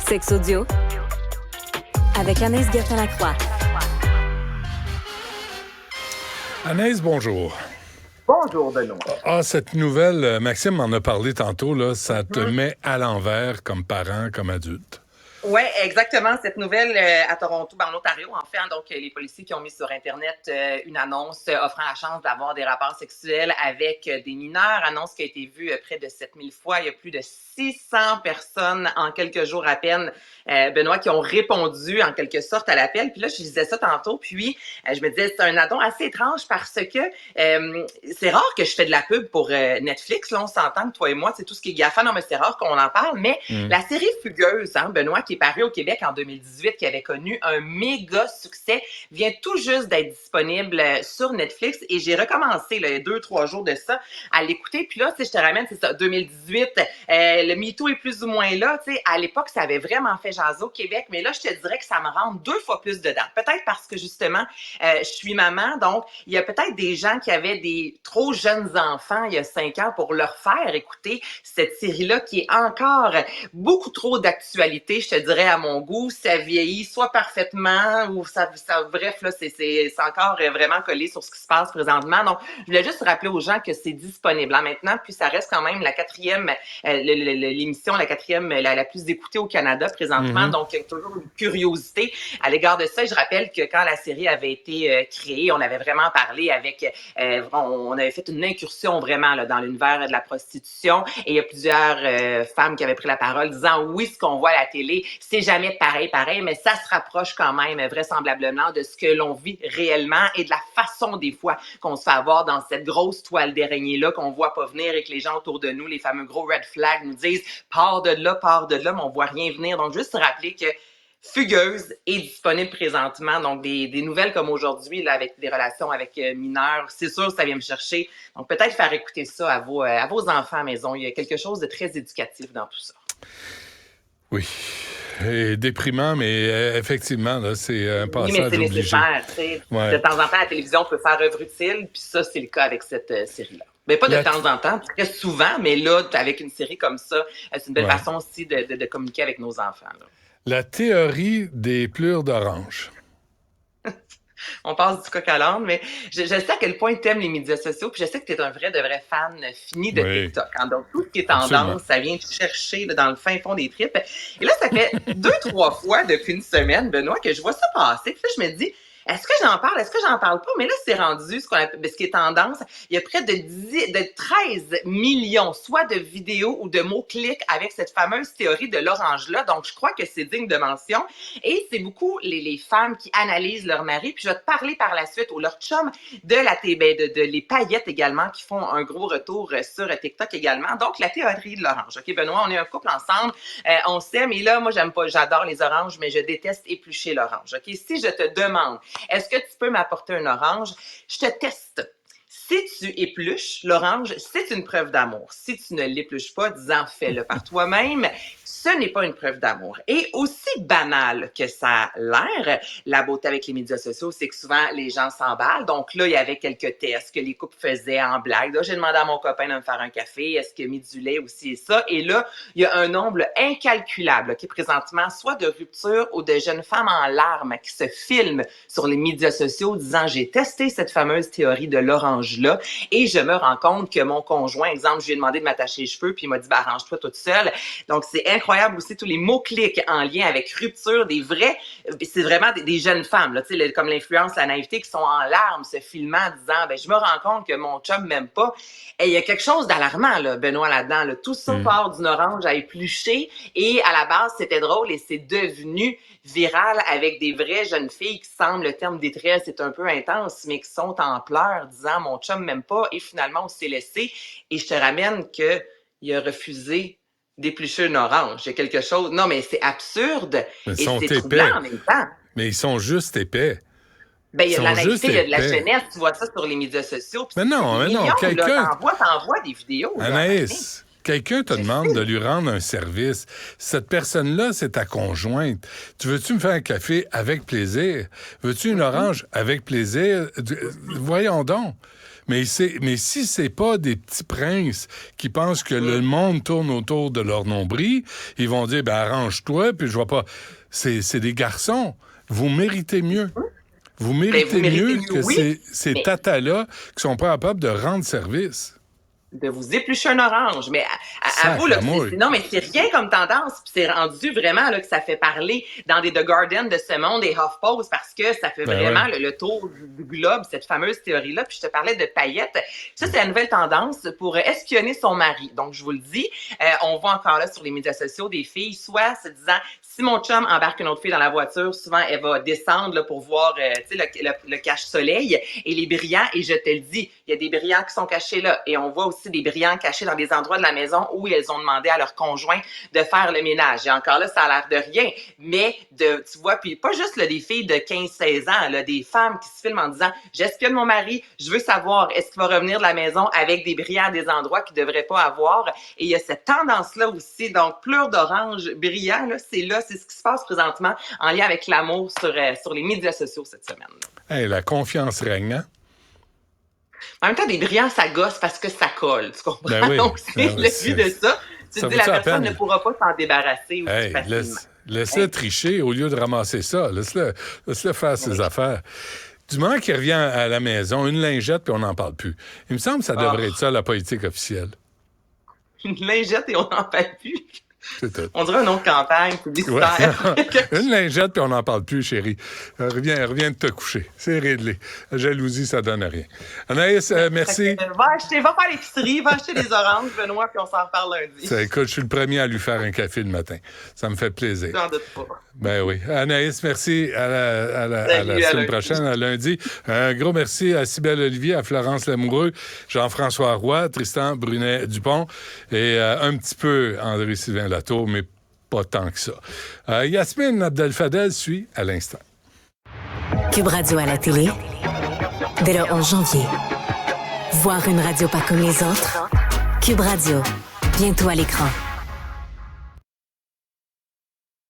Sexe audio avec Anaïs Gertin-Lacroix. Anaïs, bonjour. Bonjour, Benoît. Cette nouvelle, Maxime m'en a parlé tantôt, là, ça te met à l'envers comme parent, comme adulte. Oui, exactement. Cette nouvelle à Toronto, en Ontario, en fait, donc les policiers qui ont mis sur Internet une annonce offrant la chance d'avoir des rapports sexuels avec des mineurs, annonce qui a été vue près de 7000 fois. Il y a plus de 600 personnes en quelques jours à peine, Benoît, qui ont répondu en quelque sorte à l'appel. Puis là, je disais ça tantôt, puis je me disais, c'est un addon assez étrange parce que c'est rare que je fais de la pub pour Netflix. Là, on s'entend, toi et moi, c'est tout ce qui est GAFA. Non, mais c'est rare qu'on en parle. Mais la série Fugueuse, Benoît, qui est parue au Québec en 2018, qui avait connu un méga succès, vient tout juste d'être disponible sur Netflix. Et j'ai recommencé, là, il y a 2-3 jours de ça, à l'écouter. Puis là, tu sais, je te ramène, c'est ça, 2018, le MeToo est plus ou moins là. Tu sais, à l'époque, ça avait vraiment fait jaser au Québec. Mais là, je te dirais que ça me rentre 2 fois plus dedans. Peut-être parce que, justement, je suis maman. Donc, il y a peut-être des gens qui avaient des trop jeunes enfants il y a 5 ans pour leur faire écouter cette série-là qui est encore beaucoup trop d'actualité, je te dirais, à mon goût. Ça vieillit soit parfaitement ou ça bref, là, c'est encore vraiment collé sur ce qui se passe présentement. Donc, je voulais juste rappeler aux gens que c'est disponible maintenant, puis ça reste quand même la quatrième, l'émission, la quatrième, la plus écoutée au Canada présentement. Donc, il y a toujours une curiosité à l'égard de ça. Et je rappelle que quand la série avait été créée, on avait vraiment parlé avec, on avait fait une incursion vraiment là, dans l'univers de la prostitution. Et il y a plusieurs femmes qui avaient pris la parole disant oui, ce qu'on voit à la télé, c'est jamais pareil, mais ça se rapproche quand même vraisemblablement de ce que l'on vit réellement et de la façon des fois qu'on se fait avoir dans cette grosse toile d'araignée-là qu'on voit pas venir et que les gens autour de nous, les fameux gros red flags, nous disent « pars de là, mais on voit rien venir ». Donc, juste rappeler que Fugueuse est disponible présentement. Donc, des nouvelles comme aujourd'hui, là, avec des relations avec mineurs, c'est sûr, ça vient me chercher. Donc, peut-être faire écouter ça à vos enfants à la maison. Il y a quelque chose de très éducatif dans tout ça. Oui. Et déprimant, mais effectivement, là, c'est un passage obligé. Oui, mais c'est nécessaire. Ouais. De temps en temps, la télévision peut faire œuvre utile, puis ça, c'est le cas avec cette série-là. Mais pas de temps en temps, très souvent, mais là, avec une série comme ça, c'est une belle façon aussi de communiquer avec nos enfants. Là. La théorie des pleurs d'orange. On passe du coq à l'âne, mais je sais à quel point tu aimes les médias sociaux, puis je sais que tu es un vrai fan fini de TikTok. Donc, tout ce qui est tendance, ça vient te chercher là, dans le fin fond des tripes. Et là, ça fait 2-3 fois depuis une semaine, Benoît, que je vois ça passer. Puis là, je me dis, est-ce que j'en parle? Est-ce que j'en parle pas? Mais là, c'est rendu ce qui est tendance. Il y a près de 13 millions, soit de vidéos ou de mots-clics avec cette fameuse théorie de l'orange-là. Donc, je crois que c'est digne de mention. Et c'est beaucoup les femmes qui analysent leur mari. Puis, je vais te parler par la suite, ou leur chum, de les paillettes également, qui font un gros retour sur TikTok également. Donc, la théorie de l'orange. OK, Benoît, on est un couple ensemble. On s'aime. Et là, moi, j'adore les oranges, mais je déteste éplucher l'orange. OK, si je te demande, est-ce que tu peux m'apporter un orange? Je te teste. Si tu épluches l'orange, c'est une preuve d'amour. Si tu ne l'épluches pas, disant fais-le par toi-même, ce n'est pas une preuve d'amour. Et aussi banal que ça a l'air, la beauté avec les médias sociaux, c'est que souvent, les gens s'emballent. Donc là, il y avait quelques tests que les couples faisaient en blague. Là, j'ai demandé à mon copain de me faire un café. Est-ce qu'il a mis du lait aussi et ça? Et là, il y a un nombre incalculable qui est présentement soit de rupture ou de jeunes femmes en larmes qui se filment sur les médias sociaux disant « j'ai testé cette fameuse théorie de l'orange-là et je me rends compte que mon conjoint, exemple, je lui ai demandé de m'attacher les cheveux puis il m'a dit « arrange-toi toute seule ». Donc, c'est incroyable aussi tous les mots-clics en lien avec rupture, c'est vraiment des jeunes femmes, là, comme l'influence, la naïveté, qui sont en larmes, se filmant, disant, je me rends compte que mon chum m'aime pas. Et il y a quelque chose d'alarmant, là, Benoît, là-dedans. Là. Tout ça part d'une orange à éplucher et à la base, c'était drôle et c'est devenu viral avec des vraies jeunes filles qui semblent, le terme détresse est un peu intense, mais qui sont en pleurs, disant, mon chum m'aime pas et finalement, on s'est laissé. Et je te ramène qu'il a refusé d'éplucher une orange. Il y a quelque chose... Non, mais c'est absurde. Ils et sont c'est épais. Troublant en même temps. Mais ils sont juste épais. Il y a de la naïveté, il y a de la jeunesse. Tu vois ça sur les médias sociaux. Mais non, quelqu'un... T'envoies des vidéos. Anaïs, quelqu'un te demande de lui rendre un service. Cette personne-là, c'est ta conjointe. Tu veux-tu me faire un café avec plaisir? Veux-tu une orange avec plaisir? Voyons donc. Mais si c'est pas des petits princes qui pensent que le monde tourne autour de leur nombril, ils vont dire, arrange-toi, puis je vois pas. C'est des garçons. Vous méritez mieux. Vous méritez mieux que ces tatas-là qui sont pas capables de rendre service. De vous éplucher un orange. Mais à vous, là, non, mais c'est rien comme tendance. Puis c'est rendu vraiment là, que ça fait parler dans des The Guardian de ce monde et HuffPost parce que ça fait vraiment le tour du globe, cette fameuse théorie-là. Puis je te parlais de paillettes. Ça, c'est la nouvelle tendance pour espionner son mari. Donc, je vous le dis, on voit encore là sur les médias sociaux des filles, soit se disant, si mon chum embarque une autre fille dans la voiture, souvent, elle va descendre là, pour voir le cache-soleil et les brillants. Et je te le dis, il y a des brillants qui sont cachés là. Et on voit aussi des brillants cachés dans des endroits de la maison où elles ont demandé à leur conjoint de faire le ménage. Et encore là, ça a l'air de rien. Mais, tu vois, puis pas juste là, des filles de 15-16 ans, là, des femmes qui se filment en disant « J'espionne mon mari, je veux savoir, est-ce qu'il va revenir de la maison avec des brillants à des endroits qu'il ne devrait pas avoir? » Et il y a cette tendance-là aussi. Donc, pleure d'orange brillant, c'est ce qui se passe présentement en lien avec l'amour sur les médias sociaux cette semaine. Hey, la confiance règne, hein? En même temps, des brillants, ça gosse parce que ça colle. Tu comprends? Ben oui. Donc, c'est le but de ça. Tu te dis, la personne ne pourra pas s'en débarrasser aussi facilement. Laisse-le tricher au lieu de ramasser ça. Laisse-le faire ses affaires. Du moment qu'il revient à la maison, une lingette, puis on n'en parle plus. Il me semble que ça devrait être ça, la politique officielle. Une lingette et on n'en parle plus? C'est tout. On dirait un nom de campagne publicitaire. Ouais. Une lingette, puis on n'en parle plus, chérie. Reviens de te coucher. C'est réglé. La jalousie, ça donne rien. Anaïs, merci. Va faire l'épicerie, va acheter des oranges, Benoît, puis on s'en reparle lundi. Écoute, je suis le premier à lui faire un café le matin. Ça me fait plaisir. J'en doute pas. Ben oui. Anaïs, merci. À la semaine prochaine, à lundi. Un gros merci à Cybèle Olivier, à Florence Lamoureux, Jean-François Roy, Tristan Brunet-Dupont et un petit peu André-Sylvain Latour, mais pas tant que ça. Yasmine Abdel-Fadel suit à l'instant. Cube Radio à la télé, dès le 11 janvier. Voir une radio pas comme les autres? Cube Radio, bientôt à l'écran.